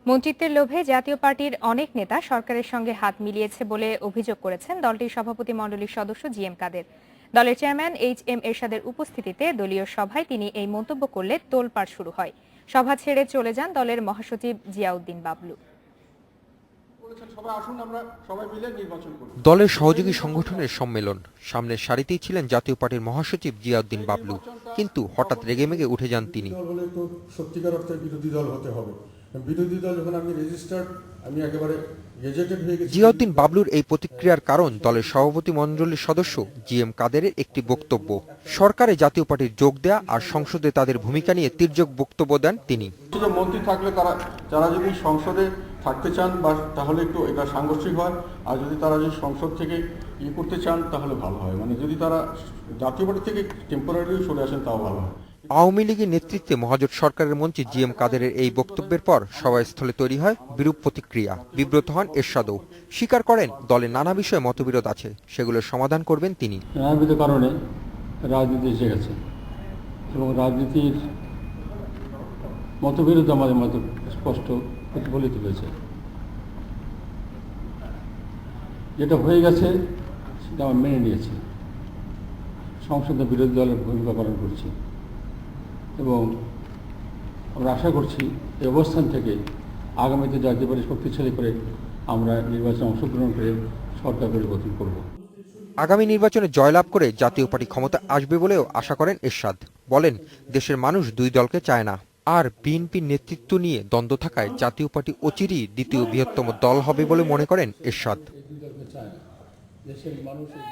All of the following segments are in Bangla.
মন্ত্রিত্বের লোভে জাতীয় পার্টির অনেক নেতা সরকারের সঙ্গে হাত মিলিয়েছে বলে অভিযোগ করেছেন দলটির সভাপতিমণ্ডলীর সদস্য জিএম কাদের। দলের চেয়ারম্যান এইচ.এম. এরশাদের উপস্থিতিতে দলীয় সভায় তিনি এই মন্তব্য করলে তোলপাড় শুরু হয়। সভা ছেড়ে চলে যান দলের মহাসচিব জিয়াউদ্দিন বাবলু। দলের সহযোগী সংগঠনের সম্মেলন, সামনের সারিতেই ছিলেন জাতীয় পার্টির মহাসচিব জিয়াউদ্দিন বাবলু, কিন্তু হঠাৎ রেগেমেগে উঠে যান তিনি। সত্যিকার অর্থে বিরোধী দল হতে হবে। বিরোধী দল যখন আমি রেজিস্টার্ড, আমি একেবারে গেজেটেড হয়ে গেছি। জিয়াউদ্দিন বাবলুর এই প্রতিক্রিয়ার কারণ দলের সভাপতিমণ্ডলীর সদস্য জিএম কাদেরের একটি বক্তব্য। সরকারে জাতীয় পার্টির যোগ দেয়া আর সংসদে তাদের ভূমিকা নিয়ে তীর্যক বক্তব্য দেন তিনি। মন্ত্রী থাকলে তারা যদি সংসদে থাকতে চান বা তাহলে একটু এটা সাংঘর্ষিক হয়, আর যদি তারা যদি সংসদ থেকে করতে চান তাহলে ভালো হয়। মানে যদি তারা জাতীয় পার্টি থেকে টেম্পোরারি সরে আসেন তাও ভালো হয়। আওয়ামী লীগের নেতৃত্বে মহাজোট সরকারের মন্ত্রী জিএম কাদেরের এই বক্তব্যের পর সভাস্থলে তৈরি হয় বিরূপ প্রতিক্রিয়া। বিব্রত হন এরশাদও। স্বীকার করেন দলে নানা বিষয়ে মতবিরোধ আছে, সেগুলোর সমাধান করবেন তিনি। নানাবিধ কারণে রাজনীতি এসে গেছে এবং রাজনীতির মতবিরোধ আমাদের মধ্যে স্পষ্ট প্রতিফলিত হয়েছে। যেটা হয়ে গেছে সেটা আমরা মেনে নিয়েছি। সংসদে বিরোধী দলের ভূমিকা পালন করছি এবং আমরা আশা করছি এই অবস্থান থেকে আগামীতে জাতীয় পার্টি শক্তিশালী করে আমরা নির্বাচনে অংশগ্রহণ করে সরকার পরিবর্তন করব। আগামী নির্বাচনে জয়লাভ করে জাতীয় পার্টি ক্ষমতা আসবে বলেও আশা করেন এরশাদ। বলেন, দেশের মানুষ দুই দলকে চায় না, আর বিএনপির নেতৃত্ব নিয়ে দ্বন্দ্ব থাকায় জাতীয় পার্টি অচিরেই দ্বিতীয় বৃহত্তম দল হবে বলে মনে করেন এরশাদ।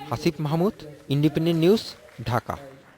Hasif Mahmud, independent news, Dhaka.